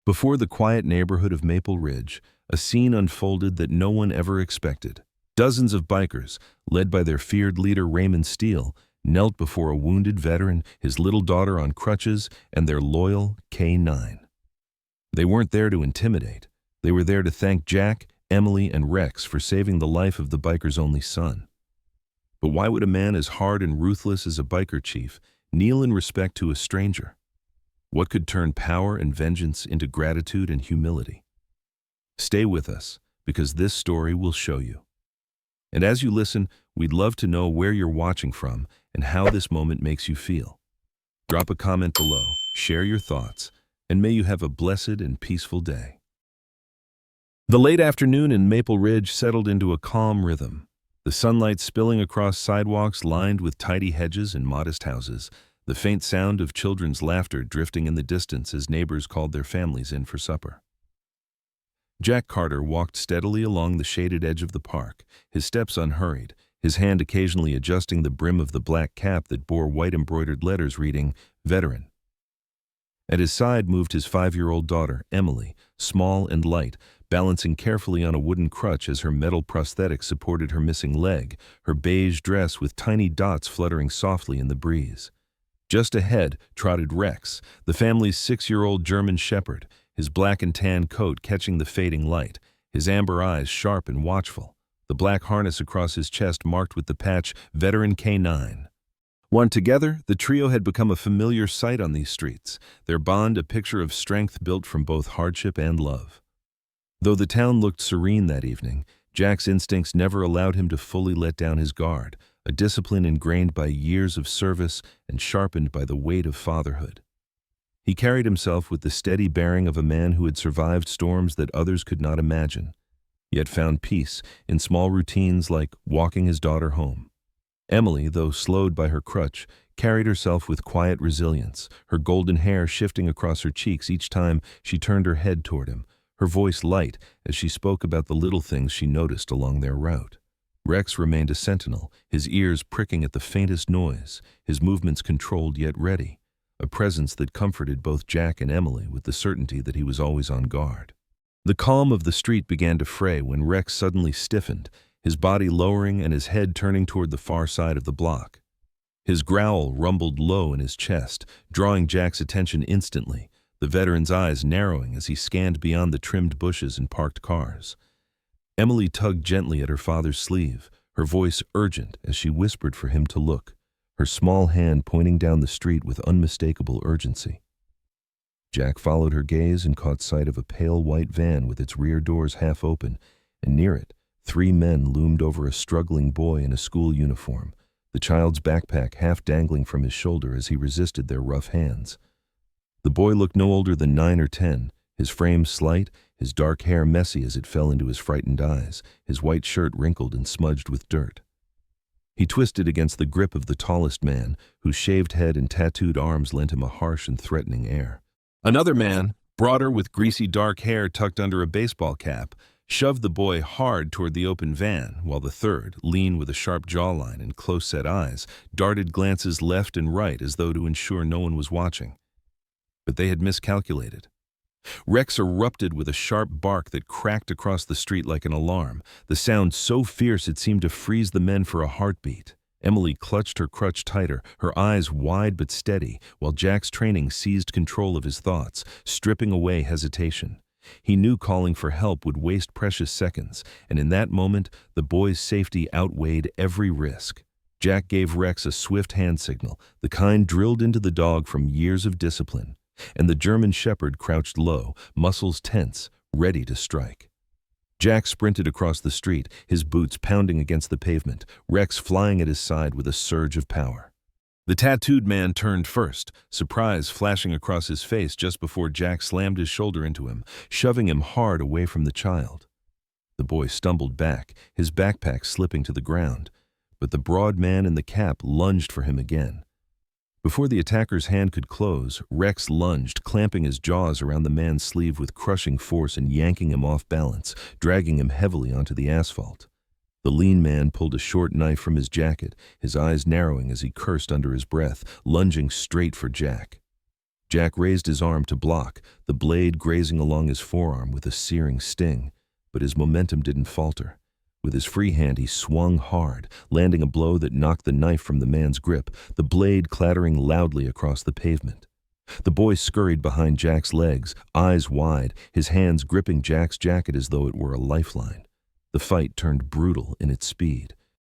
Before the quiet neighborhood of Maple Ridge, a scene unfolded that no one ever expected. Dozens of bikers, led by their feared leader Raymond Steele, knelt before a wounded veteran, his little daughter on crutches, and their loyal K9. They weren't there to intimidate. They were there to thank Jack, Emily, and Rex for saving the life of the biker's only son. But why would a man as hard and ruthless as a biker chief kneel in respect to a stranger? What could turn power and vengeance into gratitude and humility? Stay with us, because this story will show you. And as you listen, we'd love to know where you're watching from and how this moment makes you feel. Drop a comment below, share your thoughts, and may you have a blessed and peaceful day. The late afternoon in Maple Ridge settled into a calm rhythm. The sunlight spilling across sidewalks lined with tidy hedges and modest houses, the faint sound of children's laughter drifting in the distance as neighbors called their families in for supper. Jack Carter walked steadily along the shaded edge of the park, his steps unhurried, his hand occasionally adjusting the brim of the black cap that bore white embroidered letters reading, "Veteran." At his side moved his 5-year-old daughter, Emily, small and light, balancing carefully on a wooden crutch as her metal prosthetic supported her missing leg, her beige dress with tiny dots fluttering softly in the breeze. Just ahead trotted Rex, the family's 6-year-old German shepherd, his black and tan coat catching the fading light, his amber eyes sharp and watchful, the black harness across his chest marked with the patch Veteran K9. Together, the trio had become a familiar sight on these streets, their bond a picture of strength built from both hardship and love. Though the town looked serene that evening, Jack's instincts never allowed him to fully let down his guard, a discipline ingrained by years of service and sharpened by the weight of fatherhood. He carried himself with the steady bearing of a man who had survived storms that others could not imagine, yet found peace in small routines like walking his daughter home. Emily, though slowed by her crutch, carried herself with quiet resilience, her golden hair shifting across her cheeks each time she turned her head toward him, her voice light as she spoke about the little things she noticed along their route. Rex remained a sentinel, his ears pricking at the faintest noise, his movements controlled yet ready, a presence that comforted both Jack and Emily with the certainty that he was always on guard. The calm of the street began to fray when Rex suddenly stiffened, his body lowering and his head turning toward the far side of the block. His growl rumbled low in his chest, drawing Jack's attention instantly, the veteran's eyes narrowing as he scanned beyond the trimmed bushes and parked cars. Emily tugged gently at her father's sleeve, her voice urgent as she whispered for him to look, her small hand pointing down the street with unmistakable urgency. Jack followed her gaze and caught sight of a pale white van with its rear doors half open, and near it, 3 men loomed over a struggling boy in a school uniform, the child's backpack half dangling from his shoulder as he resisted their rough hands. The boy looked no older than 9 or 10, his frame slight, his dark hair messy as it fell into his frightened eyes, his white shirt wrinkled and smudged with dirt. He twisted against the grip of the tallest man, whose shaved head and tattooed arms lent him a harsh and threatening air. Another man, broader with greasy dark hair tucked under a baseball cap, shoved the boy hard toward the open van, while the third, lean with a sharp jawline and close-set eyes, darted glances left and right as though to ensure no one was watching. But they had miscalculated. Rex erupted with a sharp bark that cracked across the street like an alarm, the sound so fierce it seemed to freeze the men for a heartbeat. Emily clutched her crutch tighter, her eyes wide but steady, while Jack's training seized control of his thoughts, stripping away hesitation. He knew calling for help would waste precious seconds, and in that moment, the boy's safety outweighed every risk. Jack gave Rex a swift hand signal, the kind drilled into the dog from years of discipline, and the German shepherd crouched low, muscles tense, ready to strike. Jack sprinted across the street, his boots pounding against the pavement, Rex flying at his side with a surge of power. The tattooed man turned first, surprise flashing across his face just before Jack slammed his shoulder into him, shoving him hard away from the child. The boy stumbled back, his backpack slipping to the ground, but the broad man in the cap lunged for him again. Before the attacker's hand could close, Rex lunged, clamping his jaws around the man's sleeve with crushing force and yanking him off balance, dragging him heavily onto the asphalt. The lean man pulled a short knife from his jacket, his eyes narrowing as he cursed under his breath, lunging straight for Jack. Jack raised his arm to block, the blade grazing along his forearm with a searing sting, but his momentum didn't falter. With his free hand, he swung hard, landing a blow that knocked the knife from the man's grip, the blade clattering loudly across the pavement. The boy scurried behind Jack's legs, eyes wide, his hands gripping Jack's jacket as though it were a lifeline. The fight turned brutal in its speed.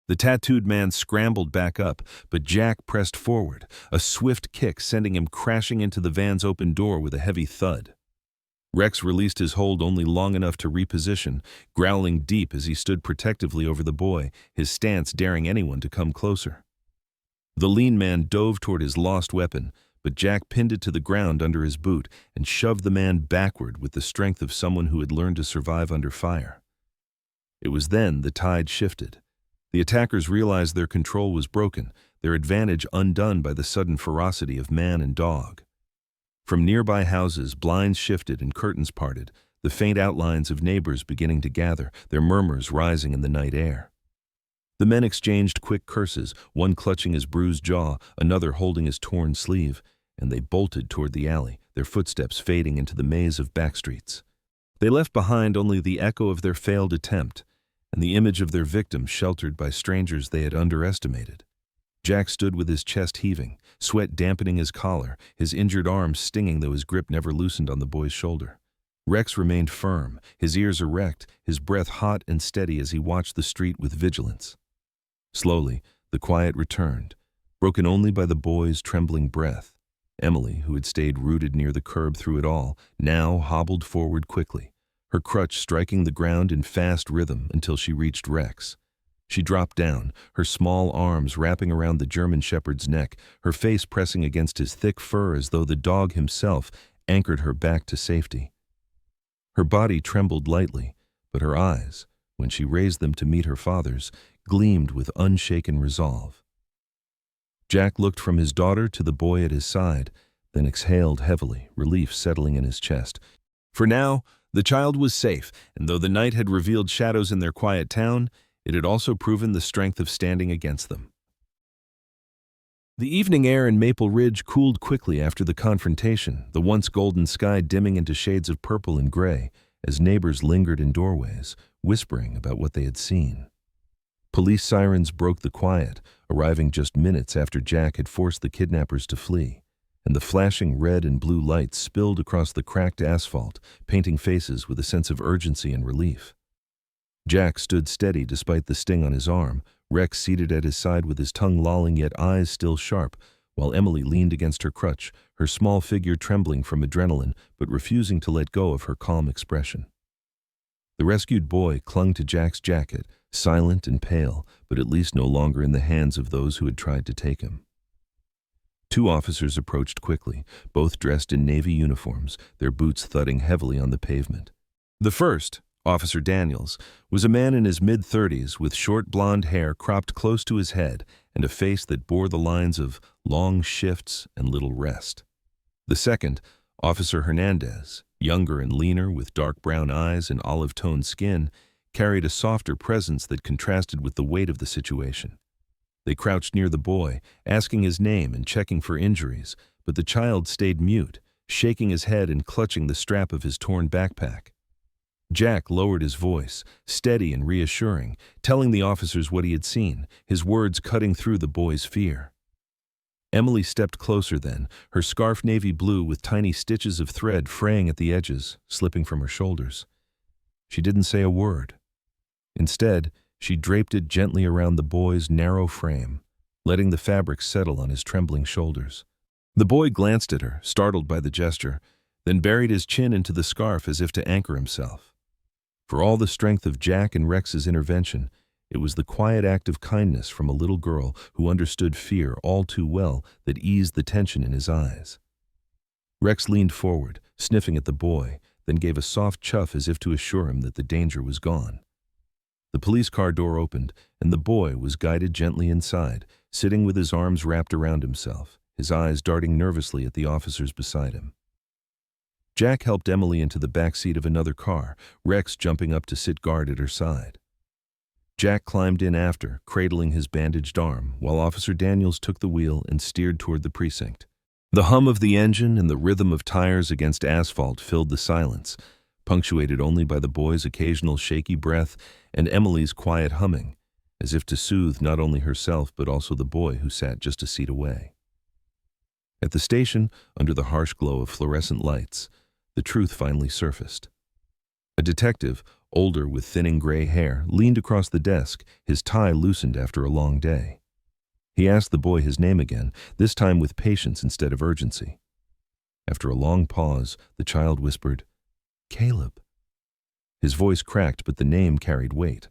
The tattooed man scrambled back up, but Jack pressed forward, a swift kick sending him crashing into the van's open door with a heavy thud. Rex released his hold only long enough to reposition, growling deep as he stood protectively over the boy, his stance daring anyone to come closer. The lean man dove toward his lost weapon, but Jack pinned it to the ground under his boot and shoved the man backward with the strength of someone who had learned to survive under fire. It was then the tide shifted. The attackers realized their control was broken, their advantage undone by the sudden ferocity of man and dog. From nearby houses, blinds shifted and curtains parted, the faint outlines of neighbors beginning to gather, their murmurs rising in the night air. The men exchanged quick curses, one clutching his bruised jaw, another holding his torn sleeve, and they bolted toward the alley, their footsteps fading into the maze of backstreets. They left behind only the echo of their failed attempt, and the image of their victim sheltered by strangers they had underestimated. Jack stood with his chest heaving, sweat dampening his collar, his injured arm stinging though his grip never loosened on the boy's shoulder. Rex remained firm, his ears erect, his breath hot and steady as he watched the street with vigilance. Slowly, the quiet returned, broken only by the boy's trembling breath. Emily, who had stayed rooted near the curb through it all, now hobbled forward quickly, her crutch striking the ground in fast rhythm until she reached Rex. She dropped down, her small arms wrapping around the German shepherd's neck, her face pressing against his thick fur as though the dog himself anchored her back to safety. Her body trembled lightly, but her eyes, when she raised them to meet her father's, gleamed with unshaken resolve. Jack looked from his daughter to the boy at his side, then exhaled heavily, relief settling in his chest. For now, the child was safe, and though the night had revealed shadows in their quiet town, it had also proven the strength of standing against them. The evening air in Maple Ridge cooled quickly after the confrontation, the once golden sky dimming into shades of purple and gray, as neighbors lingered in doorways, whispering about what they had seen. Police sirens broke the quiet, arriving just minutes after Jack had forced the kidnappers to flee, and the flashing red and blue lights spilled across the cracked asphalt, painting faces with a sense of urgency and relief. Jack stood steady despite the sting on his arm, Rex seated at his side with his tongue lolling yet eyes still sharp, while Emily leaned against her crutch, her small figure trembling from adrenaline but refusing to let go of her calm expression. The rescued boy clung to Jack's jacket, silent and pale, but at least no longer in the hands of those who had tried to take him. Two officers approached quickly, both dressed in navy uniforms, their boots thudding heavily on the pavement. The first, Officer Daniels, was a man in his mid-30s with short blonde hair cropped close to his head and a face that bore the lines of long shifts and little rest. The second, Officer Hernandez, younger and leaner with dark brown eyes and olive-toned skin, carried a softer presence that contrasted with the weight of the situation. They crouched near the boy, asking his name and checking for injuries, but the child stayed mute, shaking his head and clutching the strap of his torn backpack. Jack lowered his voice, steady and reassuring, telling the officers what he had seen, his words cutting through the boy's fear. Emily stepped closer then, her scarf navy blue with tiny stitches of thread fraying at the edges, slipping from her shoulders. She didn't say a word. Instead, she draped it gently around the boy's narrow frame, letting the fabric settle on his trembling shoulders. The boy glanced at her, startled by the gesture, then buried his chin into the scarf as if to anchor himself. For all the strength of Jack and Rex's intervention, it was the quiet act of kindness from a little girl who understood fear all too well that eased the tension in his eyes. Rex leaned forward, sniffing at the boy, then gave a soft chuff as if to assure him that the danger was gone. The police car door opened, and the boy was guided gently inside, sitting with his arms wrapped around himself, his eyes darting nervously at the officers beside him. Jack helped Emily into the back seat of another car, Rex jumping up to sit guard at her side. Jack climbed in after, cradling his bandaged arm, while Officer Daniels took the wheel and steered toward the precinct. The hum of the engine and the rhythm of tires against asphalt filled the silence, punctuated only by the boy's occasional shaky breath and Emily's quiet humming, as if to soothe not only herself but also the boy who sat just a seat away. At the station, under the harsh glow of fluorescent lights, the truth finally surfaced. A detective, older with thinning gray hair, leaned across the desk, his tie loosened after a long day. He asked the boy his name again, this time with patience instead of urgency. After a long pause, the child whispered, "Caleb." His voice cracked, but the name carried weight.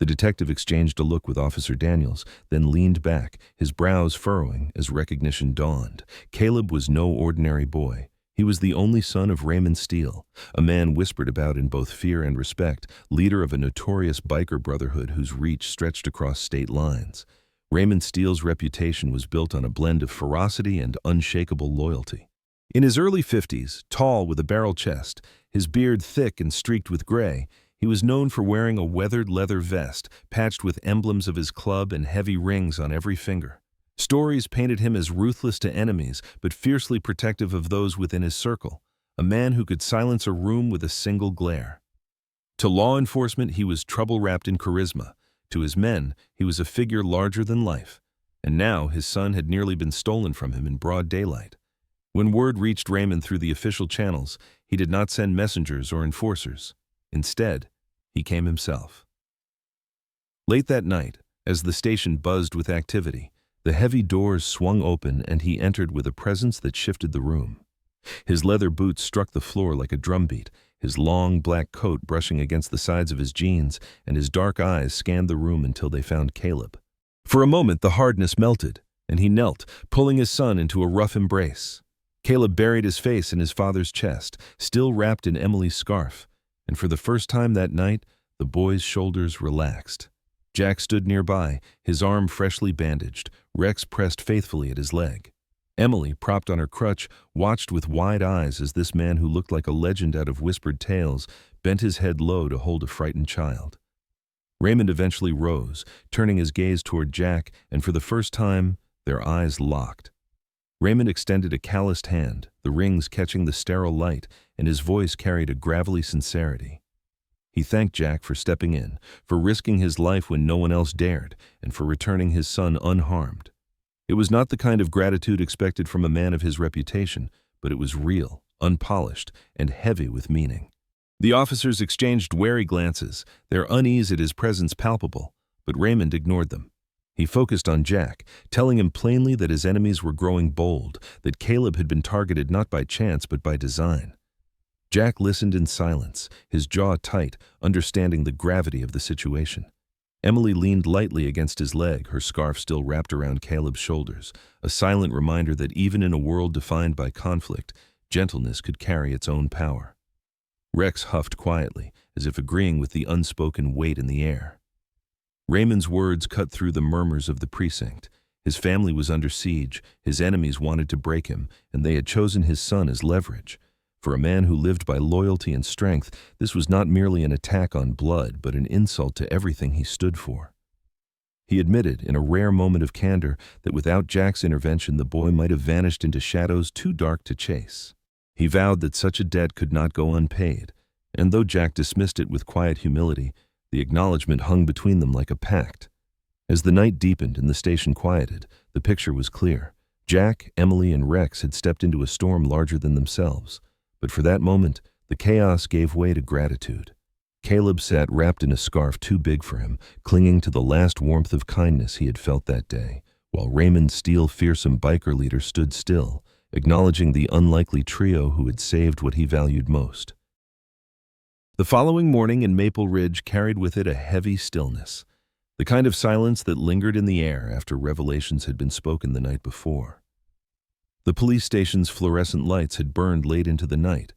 The detective exchanged a look with Officer Daniels, then leaned back, his brows furrowing as recognition dawned. Caleb was no ordinary boy. He was the only son of Raymond Steele, a man whispered about in both fear and respect, leader of a notorious biker brotherhood whose reach stretched across state lines. Raymond Steele's reputation was built on a blend of ferocity and unshakable loyalty. In his early 50s, tall with a barrel chest, his beard thick and streaked with gray, he was known for wearing a weathered leather vest, patched with emblems of his club and heavy rings on every finger. Stories painted him as ruthless to enemies, but fiercely protective of those within his circle, a man who could silence a room with a single glare. To law enforcement, he was trouble wrapped in charisma. To his men, he was a figure larger than life. And now his son had nearly been stolen from him in broad daylight. When word reached Raymond through the official channels, he did not send messengers or enforcers. Instead, he came himself. Late that night, as the station buzzed with activity, the heavy doors swung open and he entered with a presence that shifted the room. His leather boots struck the floor like a drumbeat, his long black coat brushing against the sides of his jeans, and his dark eyes scanned the room until they found Caleb. For a moment the hardness melted, and he knelt, pulling his son into a rough embrace. Caleb buried his face in his father's chest, still wrapped in Emily's scarf, and for the first time that night, the boy's shoulders relaxed. Jack stood nearby, his arm freshly bandaged, Rex pressed faithfully at his leg. Emily, propped on her crutch, watched with wide eyes as this man who looked like a legend out of whispered tales bent his head low to hold a frightened child. Raymond eventually rose, turning his gaze toward Jack, and for the first time, their eyes locked. Raymond extended a calloused hand, the rings catching the sterile light, and his voice carried a gravelly sincerity. He thanked Jack for stepping in, for risking his life when no one else dared, and for returning his son unharmed. It was not the kind of gratitude expected from a man of his reputation, but it was real, unpolished, and heavy with meaning. The officers exchanged wary glances, their unease at his presence palpable, but Raymond ignored them. He focused on Jack, telling him plainly that his enemies were growing bold, that Caleb had been targeted not by chance but by design. Jack listened in silence, his jaw tight, understanding the gravity of the situation. Emily leaned lightly against his leg, her scarf still wrapped around Caleb's shoulders, a silent reminder that even in a world defined by conflict, gentleness could carry its own power. Rex huffed quietly, as if agreeing with the unspoken weight in the air. Raymond's words cut through the murmurs of the precinct. His family was under siege, his enemies wanted to break him, and they had chosen his son as leverage. For a man who lived by loyalty and strength, this was not merely an attack on blood, but an insult to everything he stood for. He admitted, in a rare moment of candor, that without Jack's intervention the boy might have vanished into shadows too dark to chase. He vowed that such a debt could not go unpaid, and though Jack dismissed it with quiet humility, the acknowledgement hung between them like a pact. As the night deepened and the station quieted, the picture was clear. Jack, Emily, and Rex had stepped into a storm larger than themselves. But for that moment, the chaos gave way to gratitude. Caleb sat wrapped in a scarf too big for him, clinging to the last warmth of kindness he had felt that day, while Raymond Steele, fearsome biker leader, stood still, acknowledging the unlikely trio who had saved what he valued most. The following morning in Maple Ridge carried with it a heavy stillness, the kind of silence that lingered in the air after revelations had been spoken the night before. The police station's fluorescent lights had burned late into the night,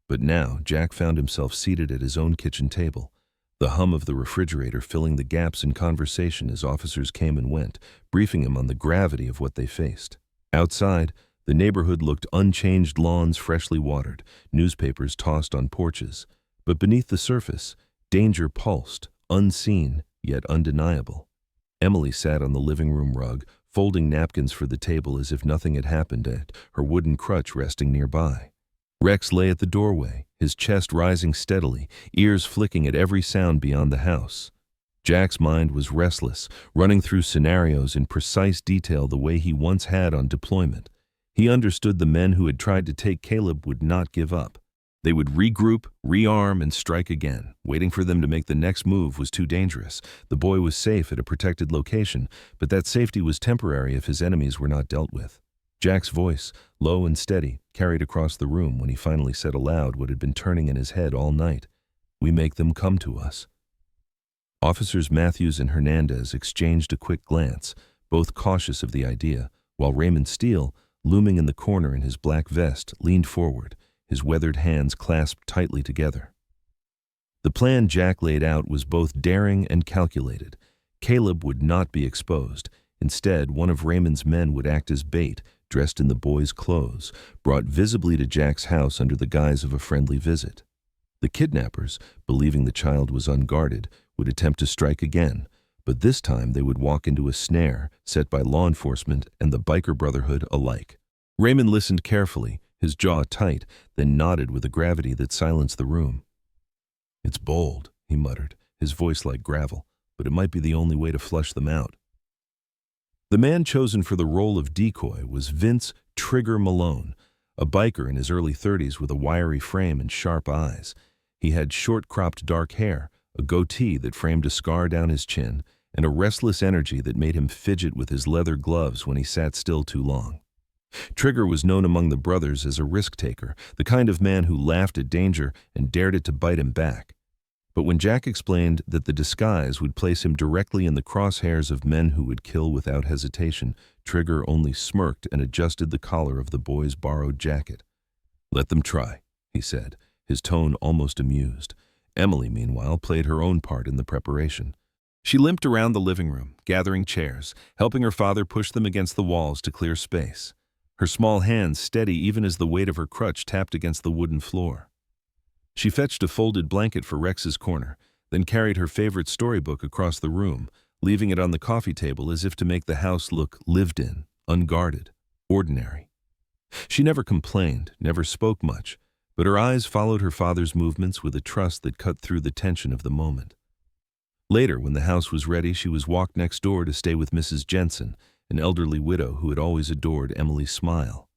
but now Jack found himself seated at his own kitchen table, the hum of the refrigerator filling the gaps in conversation as officers came and went, briefing him on the gravity of what they faced. Outside, the neighborhood looked unchanged, lawns freshly watered, newspapers tossed on porches, but beneath the surface, danger pulsed, unseen yet undeniable. Emily sat on the living room rug, folding napkins for the table as if nothing had happened, and her wooden crutch resting nearby. Rex lay at the doorway, his chest rising steadily, ears flicking at every sound beyond the house. Jack's mind was restless, running through scenarios in precise detail the way he once had on deployment. He understood the men who had tried to take Caleb would not give up. They would regroup, rearm, and strike again. Waiting for them to make the next move was too dangerous. The boy was safe at a protected location, but that safety was temporary if his enemies were not dealt with. Jack's voice, low and steady, carried across the room when he finally said aloud what had been turning in his head all night. "We make them come to us." Officers Matthews and Hernandez exchanged a quick glance, both cautious of the idea, while Raymond Steele, looming in the corner in his black vest, leaned forward, his weathered hands clasped tightly together. The plan Jack laid out was both daring and calculated. Caleb would not be exposed. Instead, one of Raymond's men would act as bait, dressed in the boy's clothes, brought visibly to Jack's house under the guise of a friendly visit. The kidnappers, believing the child was unguarded, would attempt to strike again, but this time they would walk into a snare set by law enforcement and the biker brotherhood alike. Raymond listened carefully, his jaw tight, then nodded with a gravity that silenced the room. "It's bold," he muttered, his voice like gravel, "but it might be the only way to flush them out." The man chosen for the role of decoy was Vince "Trigger" Malone, a biker in his early 30s with a wiry frame and sharp eyes. He had short-cropped dark hair, a goatee that framed a scar down his chin, and a restless energy that made him fidget with his leather gloves when he sat still too long. Trigger was known among the brothers as a risk-taker, the kind of man who laughed at danger and dared it to bite him back. But when Jack explained that the disguise would place him directly in the crosshairs of men who would kill without hesitation, Trigger only smirked and adjusted the collar of the boy's borrowed jacket. "Let them try," he said, his tone almost amused. Emily, meanwhile, played her own part in the preparation. She limped around the living room, gathering chairs, helping her father push them against the walls to clear space. Her small hands steady even as the weight of her crutch tapped against the wooden floor. She fetched a folded blanket for Rex's corner, then carried her favorite storybook across the room, leaving it on the coffee table as if to make the house look lived in, unguarded, ordinary. She never complained, never spoke much, but her eyes followed her father's movements with a trust that cut through the tension of the moment. Later, when the house was ready, she was walked next door to stay with Mrs. Jensen, an elderly widow who had always adored Emily's smile.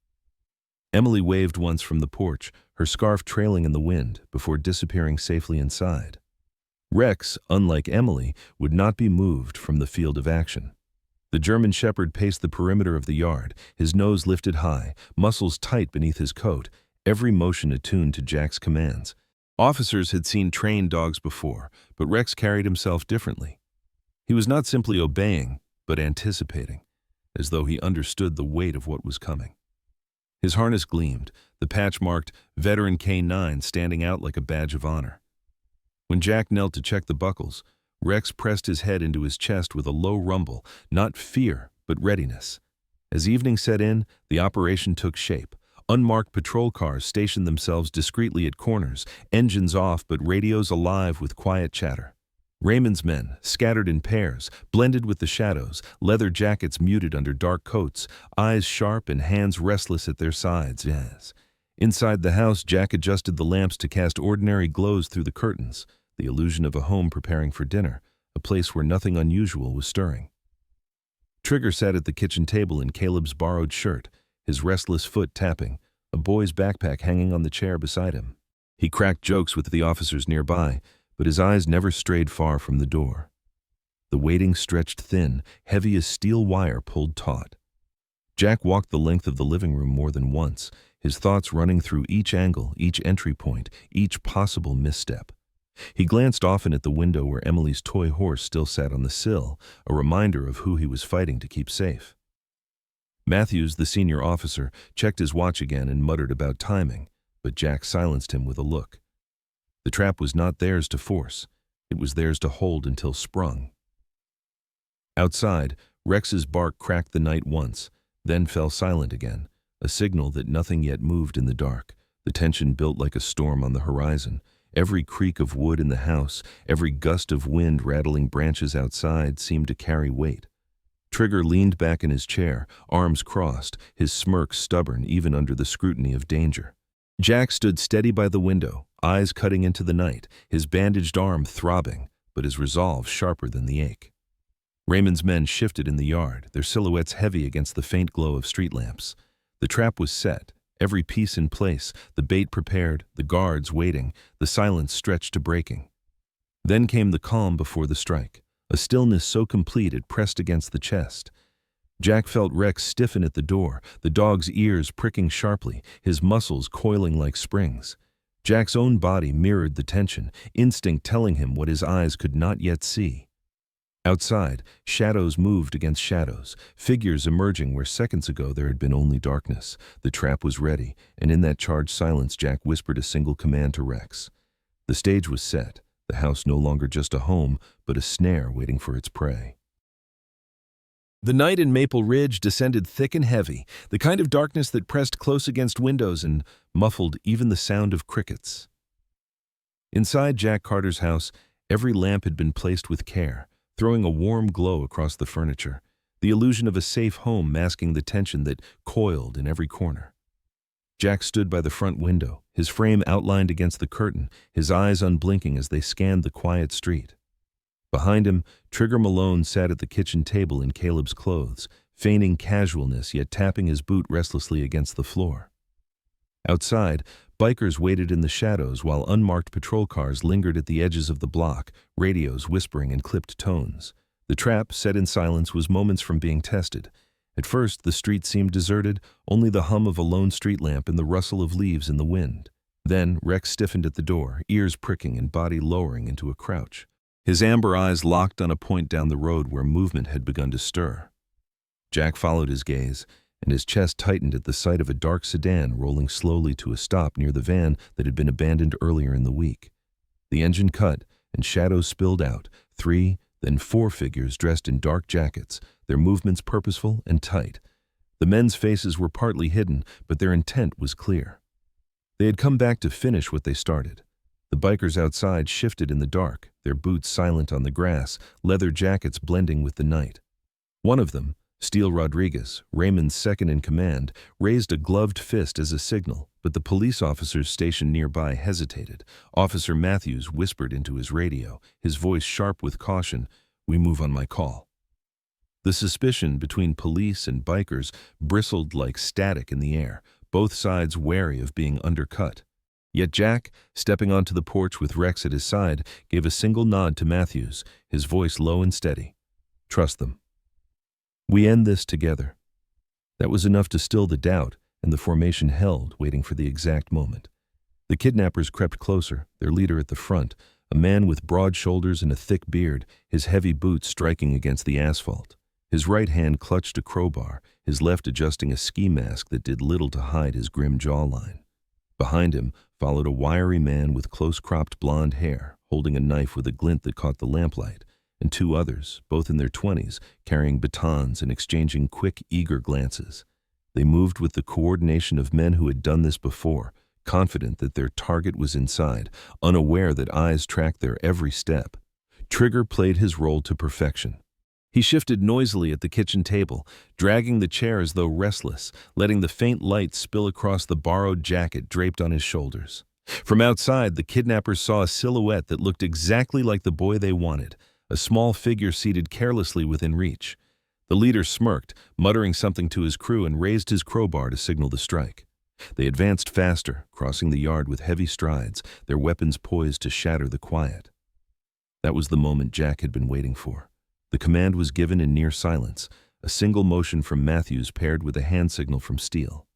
Emily waved once from the porch, her scarf trailing in the wind, before disappearing safely inside. Rex, unlike Emily, would not be moved from the field of action. The German shepherd paced the perimeter of the yard, his nose lifted high, muscles tight beneath his coat, every motion attuned to Jack's commands. Officers had seen trained dogs before, but Rex carried himself differently. He was not simply obeying, but anticipating, as though he understood the weight of what was coming. His harness gleamed, the patch marked Veteran K9 standing out like a badge of honor. When Jack knelt to check the buckles, Rex pressed his head into his chest with a low rumble, not fear, but readiness. As evening set in, the operation took shape. Unmarked patrol cars stationed themselves discreetly at corners, engines off but radios alive with quiet chatter. Raymond's men, scattered in pairs, blended with the shadows, leather jackets muted under dark coats, eyes sharp and hands restless at their sides. Yes. Inside the house, Jack adjusted the lamps to cast ordinary glows through the curtains, the illusion of a home preparing for dinner, a place where nothing unusual was stirring. Trigger sat at the kitchen table in Caleb's borrowed shirt, his restless foot tapping, a boy's backpack hanging on the chair beside him. He cracked jokes with the officers nearby, but his eyes never strayed far from the door. The waiting stretched thin, heavy as steel wire pulled taut. Jack walked the length of the living room more than once, his thoughts running through each angle, each entry point, each possible misstep. He glanced often at the window where Emily's toy horse still sat on the sill, a reminder of who he was fighting to keep safe. Matthews, the senior officer, checked his watch again and muttered about timing, but Jack silenced him with a look. The trap was not theirs to force. It was theirs to hold until sprung. Outside, Rex's bark cracked the night once, then fell silent again, a signal that nothing yet moved in the dark. The tension built like a storm on the horizon. Every creak of wood in the house, every gust of wind rattling branches outside seemed to carry weight. Trigger leaned back in his chair, arms crossed, his smirk stubborn even under the scrutiny of danger. Jack stood steady by the window, eyes cutting into the night, his bandaged arm throbbing, but his resolve sharper than the ache. Raymond's men shifted in the yard, their silhouettes heavy against the faint glow of street lamps. The trap was set, every piece in place, the bait prepared, the guards waiting, the silence stretched to breaking. Then came the calm before the strike, a stillness so complete it pressed against the chest. Jack felt Rex stiffen at the door, the dog's ears pricking sharply, his muscles coiling like springs. Jack's own body mirrored the tension, instinct telling him what his eyes could not yet see. Outside, shadows moved against shadows, figures emerging where seconds ago there had been only darkness. The trap was ready, and in that charged silence Jack whispered a single command to Rex. The stage was set, the house no longer just a home, but a snare waiting for its prey. The night in Maple Ridge descended thick and heavy, the kind of darkness that pressed close against windows and muffled even the sound of crickets. Inside Jack Carter's house, every lamp had been placed with care, throwing a warm glow across the furniture, the illusion of a safe home masking the tension that coiled in every corner. Jack stood by the front window, his frame outlined against the curtain, his eyes unblinking as they scanned the quiet street. Behind him, Trigger Malone sat at the kitchen table in Caleb's clothes, feigning casualness yet tapping his boot restlessly against the floor. Outside, bikers waited in the shadows while unmarked patrol cars lingered at the edges of the block, radios whispering in clipped tones. The trap, set in silence, was moments from being tested. At first, the street seemed deserted, only the hum of a lone street lamp and the rustle of leaves in the wind. Then, Rex stiffened at the door, ears pricking and body lowering into a crouch. His amber eyes locked on a point down the road where movement had begun to stir. Jack followed his gaze, and his chest tightened at the sight of a dark sedan rolling slowly to a stop near the van that had been abandoned earlier in the week. The engine cut, and shadows spilled out, 3, then 4 figures dressed in dark jackets, their movements purposeful and tight. The men's faces were partly hidden, but their intent was clear. They had come back to finish what they started. The bikers outside shifted in the dark, their boots silent on the grass, leather jackets blending with the night. One of them, Steele Rodriguez, Raymond's second in command, raised a gloved fist as a signal, but the police officers stationed nearby hesitated. Officer Matthews whispered into his radio, his voice sharp with caution, "We move on my call." The suspicion between police and bikers bristled like static in the air, both sides wary of being undercut. Yet Jack, stepping onto the porch with Rex at his side, gave a single nod to Matthews, his voice low and steady. "Trust them. We end this together." That was enough to still the doubt, and the formation held, waiting for the exact moment. The kidnappers crept closer, their leader at the front, a man with broad shoulders and a thick beard, his heavy boots striking against the asphalt. His right hand clutched a crowbar, his left adjusting a ski mask that did little to hide his grim jawline. Behind him followed a wiry man with close-cropped blonde hair, holding a knife with a glint that caught the lamplight, and 2 others, both in their 20s, carrying batons and exchanging quick, eager glances. They moved with the coordination of men who had done this before, confident that their target was inside, unaware that eyes tracked their every step. Trigger played his role to perfection. He shifted noisily at the kitchen table, dragging the chair as though restless, letting the faint light spill across the borrowed jacket draped on his shoulders. From outside, the kidnappers saw a silhouette that looked exactly like the boy they wanted, a small figure seated carelessly within reach. The leader smirked, muttering something to his crew, and raised his crowbar to signal the strike. They advanced faster, crossing the yard with heavy strides, their weapons poised to shatter the quiet. That was the moment Jack had been waiting for. The command was given in near silence, a single motion from Matthews paired with a hand signal from Steele.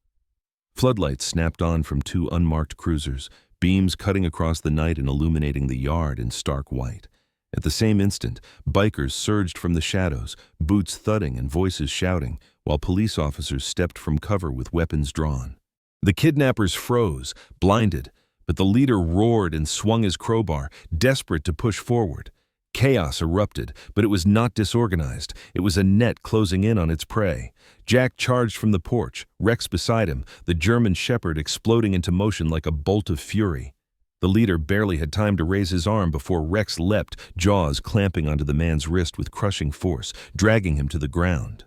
Floodlights snapped on from 2 unmarked cruisers, beams cutting across the night and illuminating the yard in stark white. At the same instant, bikers surged from the shadows, boots thudding and voices shouting, while police officers stepped from cover with weapons drawn. The kidnappers froze, blinded, but the leader roared and swung his crowbar, desperate to push forward. Chaos erupted, but it was not disorganized. It was a net closing in on its prey. Jack charged from the porch, Rex beside him, the German shepherd exploding into motion like a bolt of fury. The leader barely had time to raise his arm before Rex leapt, jaws clamping onto the man's wrist with crushing force, dragging him to the ground.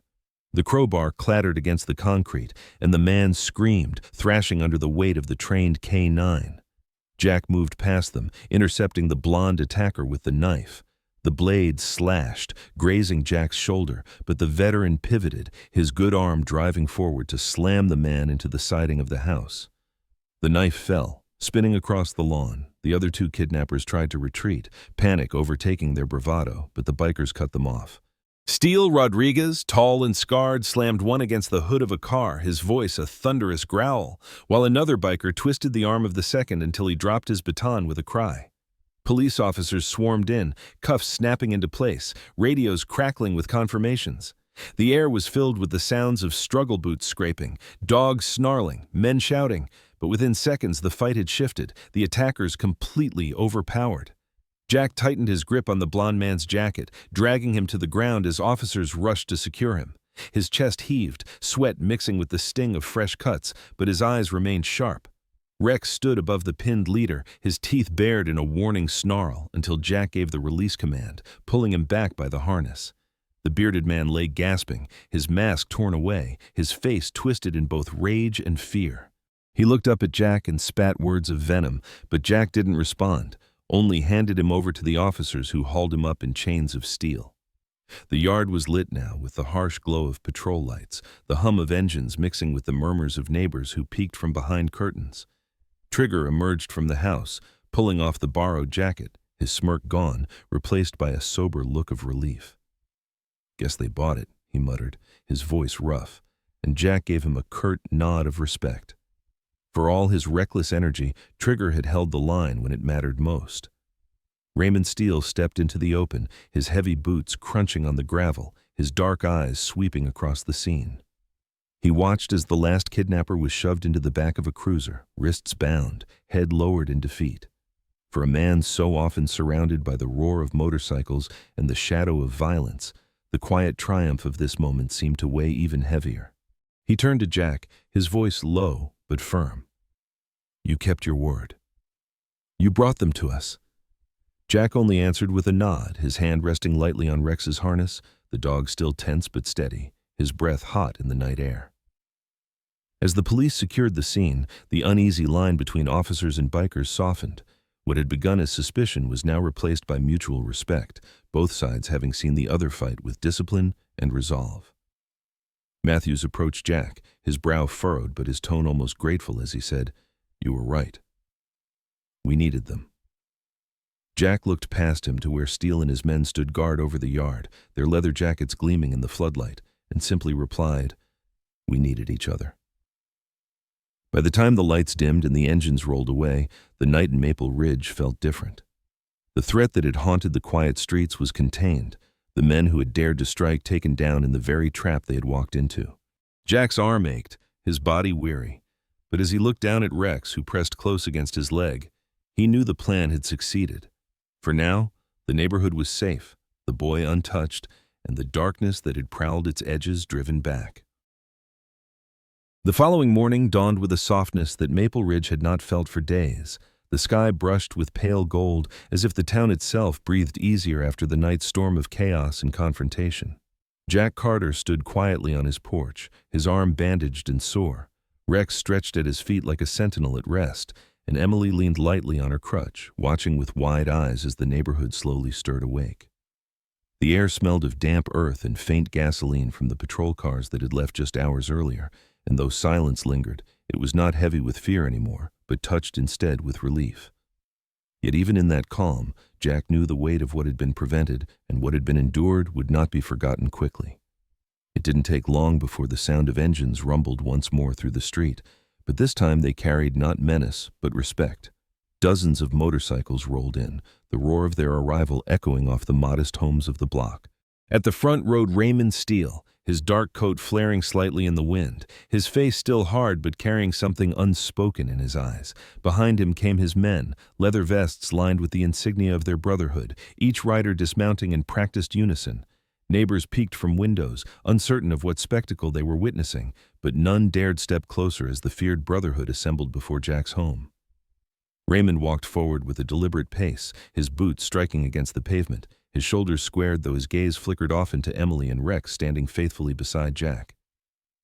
The crowbar clattered against the concrete, and the man screamed, thrashing under the weight of the trained K9. Jack moved past them, intercepting the blonde attacker with the knife. The blade slashed, grazing Jack's shoulder, but the veteran pivoted, his good arm driving forward to slam the man into the siding of the house. The knife fell, spinning across the lawn. The other two kidnappers tried to retreat, panic overtaking their bravado, but the bikers cut them off. Steele Rodriguez, tall and scarred, slammed one against the hood of a car, his voice a thunderous growl, while another biker twisted the arm of the second until he dropped his baton with a cry. Police officers swarmed in, cuffs snapping into place, radios crackling with confirmations. The air was filled with the sounds of struggle boots scraping, dogs snarling, men shouting, but within seconds the fight had shifted, the attackers completely overpowered. Jack tightened his grip on the blond man's jacket, dragging him to the ground as officers rushed to secure him. His chest heaved, sweat mixing with the sting of fresh cuts, but his eyes remained sharp. Rex stood above the pinned leader, his teeth bared in a warning snarl, until Jack gave the release command, pulling him back by the harness. The bearded man lay gasping, his mask torn away, his face twisted in both rage and fear. He looked up at Jack and spat words of venom, but Jack didn't respond, only handed him over to the officers who hauled him up in chains of steel. The yard was lit now with the harsh glow of patrol lights, the hum of engines mixing with the murmurs of neighbors who peeked from behind curtains. Trigger emerged from the house, pulling off the borrowed jacket, his smirk gone, replaced by a sober look of relief. "Guess they bought it," he muttered, his voice rough, and Jack gave him a curt nod of respect. For all his reckless energy, Trigger had held the line when it mattered most. Raymond Steele stepped into the open, his heavy boots crunching on the gravel, his dark eyes sweeping across the scene. He watched as the last kidnapper was shoved into the back of a cruiser, wrists bound, head lowered in defeat. For a man so often surrounded by the roar of motorcycles and the shadow of violence, the quiet triumph of this moment seemed to weigh even heavier. He turned to Jack, his voice low but firm. "You kept your word. You brought them to us." Jack only answered with a nod, his hand resting lightly on Rex's harness, the dog still tense but steady, his breath hot in the night air. As the police secured the scene, the uneasy line between officers and bikers softened. What had begun as suspicion was now replaced by mutual respect, both sides having seen the other fight with discipline and resolve. Matthews approached Jack, his brow furrowed but his tone almost grateful as he said, "You were right. We needed them." Jack looked past him to where Steele and his men stood guard over the yard, their leather jackets gleaming in the floodlight, and simply replied, "We needed each other." By the time the lights dimmed and the engines rolled away, the night in Maple Ridge felt different. The threat that had haunted the quiet streets was contained, the men who had dared to strike taken down in the very trap they had walked into. Jack's arm ached, his body weary, but as he looked down at Rex, who pressed close against his leg, he knew the plan had succeeded. For now, the neighborhood was safe, the boy untouched, and the darkness that had prowled its edges driven back. The following morning dawned with a softness that Maple Ridge had not felt for days. The sky brushed with pale gold, as if the town itself breathed easier after the night's storm of chaos and confrontation. Jack Carter stood quietly on his porch, his arm bandaged and sore. Rex stretched at his feet like a sentinel at rest, and Emily leaned lightly on her crutch, watching with wide eyes as the neighborhood slowly stirred awake. The air smelled of damp earth and faint gasoline from the patrol cars that had left just hours earlier, and though silence lingered, it was not heavy with fear anymore, but touched instead with relief. Yet even in that calm, Jack knew the weight of what had been prevented and what had been endured would not be forgotten quickly. It didn't take long before the sound of engines rumbled once more through the street, but this time they carried not menace but respect. Dozens of motorcycles rolled in, the roar of their arrival echoing off the modest homes of the block. At the front rode Raymond Steele, his dark coat flaring slightly in the wind, his face still hard but carrying something unspoken in his eyes. Behind him came his men, leather vests lined with the insignia of their brotherhood, each rider dismounting in practiced unison. Neighbors peeked from windows, uncertain of what spectacle they were witnessing, but none dared step closer as the feared brotherhood assembled before Jack's home. Raymond walked forward with a deliberate pace, his boots striking against the pavement, his shoulders squared though his gaze flickered often to Emily and Rex standing faithfully beside Jack.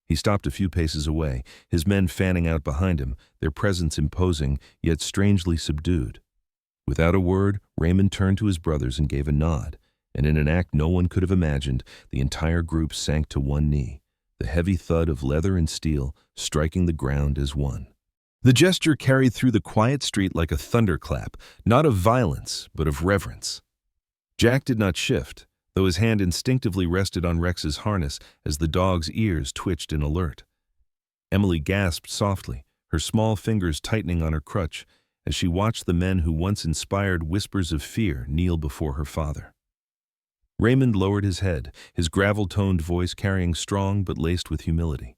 He stopped a few paces away, his men fanning out behind him, their presence imposing, yet strangely subdued. Without a word, Raymond turned to his brothers and gave a nod, and in an act no one could have imagined, the entire group sank to one knee, the heavy thud of leather and steel striking the ground as one. The gesture carried through the quiet street like a thunderclap, not of violence, but of reverence. Jack did not shift, though his hand instinctively rested on Rex's harness as the dog's ears twitched in alert. Emily gasped softly, her small fingers tightening on her crutch, as she watched the men who once inspired whispers of fear kneel before her father. Raymond lowered his head, his gravel-toned voice carrying strong but laced with humility.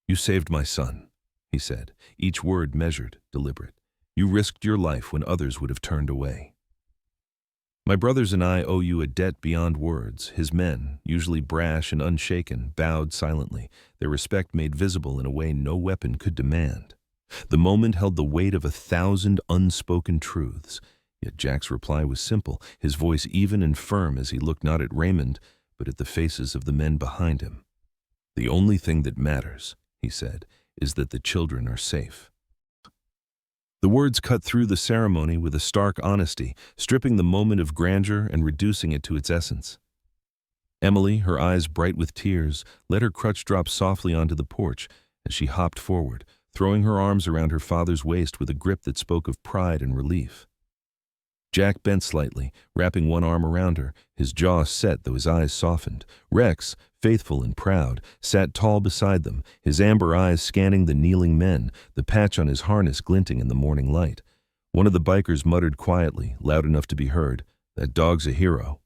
"You saved my son," he said, each word measured, deliberate. "You risked your life when others would have turned away. My brothers and I owe you a debt beyond words." His men, usually brash and unshaken, bowed silently, their respect made visible in a way no weapon could demand. The moment held the weight of 1,000 unspoken truths, yet Jack's reply was simple, his voice even and firm as he looked not at Raymond, but at the faces of the men behind him. "The only thing that matters," he said, "is that the children are safe." The words cut through the ceremony with a stark honesty, stripping the moment of grandeur and reducing it to its essence. Emily, her eyes bright with tears, let her crutch drop softly onto the porch as she hopped forward, throwing her arms around her father's waist with a grip that spoke of pride and relief. Jack bent slightly, wrapping one arm around her, his jaw set though his eyes softened. Rex, faithful and proud, sat tall beside them, his amber eyes scanning the kneeling men, the patch on his harness glinting in the morning light. One of the bikers muttered quietly, loud enough to be heard, "That dog's a hero."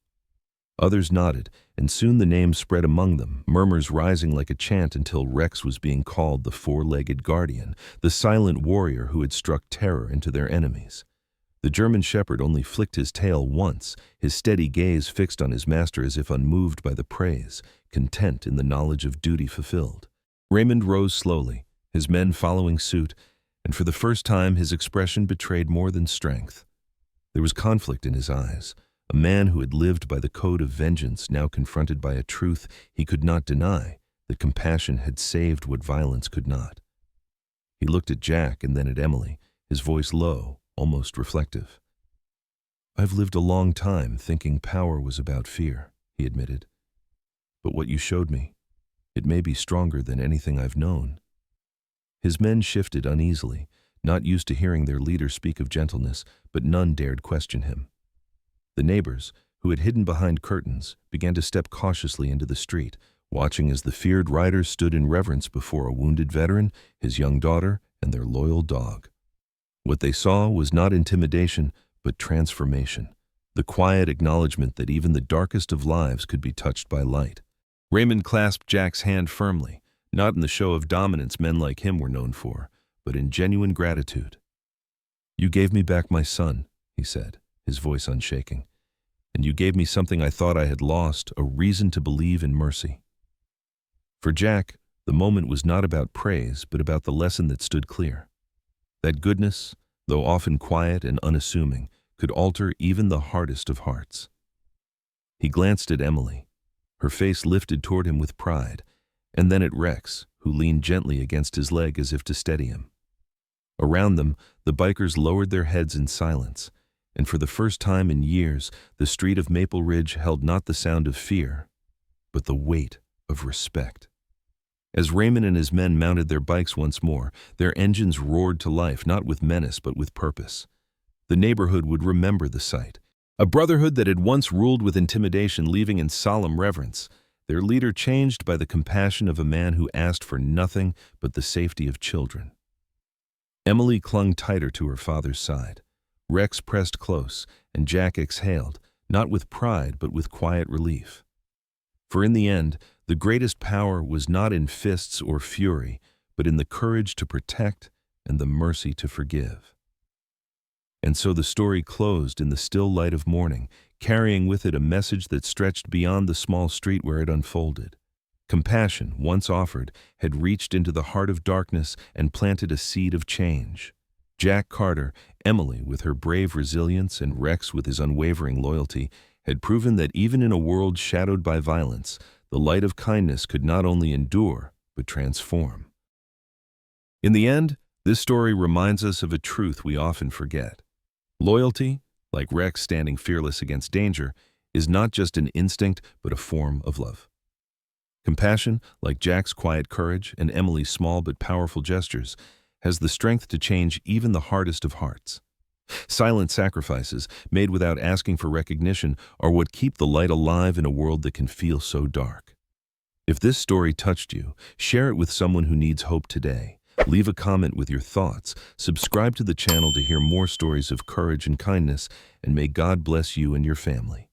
Others nodded, and soon the name spread among them, murmurs rising like a chant until Rex was being called the four-legged guardian, the silent warrior who had struck terror into their enemies. The German shepherd only flicked his tail once, his steady gaze fixed on his master as if unmoved by the praise, content in the knowledge of duty fulfilled. Raymond rose slowly, his men following suit, and for the first time his expression betrayed more than strength. There was conflict in his eyes. A man who had lived by the code of vengeance, now confronted by a truth he could not deny, that compassion had saved what violence could not. He looked at Jack and then at Emily, his voice low, almost reflective. "I've lived a long time thinking power was about fear," he admitted. "But what you showed me, it may be stronger than anything I've known." His men shifted uneasily, not used to hearing their leader speak of gentleness, but none dared question him. The neighbors, who had hidden behind curtains, began to step cautiously into the street, watching as the feared riders stood in reverence before a wounded veteran, his young daughter, and their loyal dog. What they saw was not intimidation, but transformation, the quiet acknowledgement that even the darkest of lives could be touched by light. Raymond clasped Jack's hand firmly, not in the show of dominance men like him were known for, but in genuine gratitude. "You gave me back my son," he said, his voice unshaking. "And you gave me something I thought I had lost, a reason to believe in mercy." For Jack, the moment was not about praise, but about the lesson that stood clear. That goodness, though often quiet and unassuming, could alter even the hardest of hearts. He glanced at Emily, her face lifted toward him with pride, and then at Rex, who leaned gently against his leg as if to steady him. Around them, the bikers lowered their heads in silence, and for the first time in years, the street of Maple Ridge held not the sound of fear, but the weight of respect. As Raymond and his men mounted their bikes once more, their engines roared to life, not with menace but with purpose. The neighborhood would remember the sight. A brotherhood that had once ruled with intimidation, leaving in solemn reverence, their leader changed by the compassion of a man who asked for nothing but the safety of children. Emily clung tighter to her father's side. Rex pressed close, and Jack exhaled, not with pride but with quiet relief. For in the end, the greatest power was not in fists or fury, but in the courage to protect and the mercy to forgive. And so the story closed in the still light of morning, carrying with it a message that stretched beyond the small street where it unfolded. Compassion, once offered, had reached into the heart of darkness and planted a seed of change. Jack Carter, Emily with her brave resilience, and Rex with his unwavering loyalty had proven that even in a world shadowed by violence, the light of kindness could not only endure, but transform. In the end, this story reminds us of a truth we often forget. Loyalty, like Rex standing fearless against danger, is not just an instinct but a form of love. Compassion, like Jack's quiet courage and Emily's small but powerful gestures, has the strength to change even the hardest of hearts. Silent sacrifices, made without asking for recognition, are what keep the light alive in a world that can feel so dark. If this story touched you, share it with someone who needs hope today. Leave a comment with your thoughts, subscribe to the channel to hear more stories of courage and kindness, and may God bless you and your family.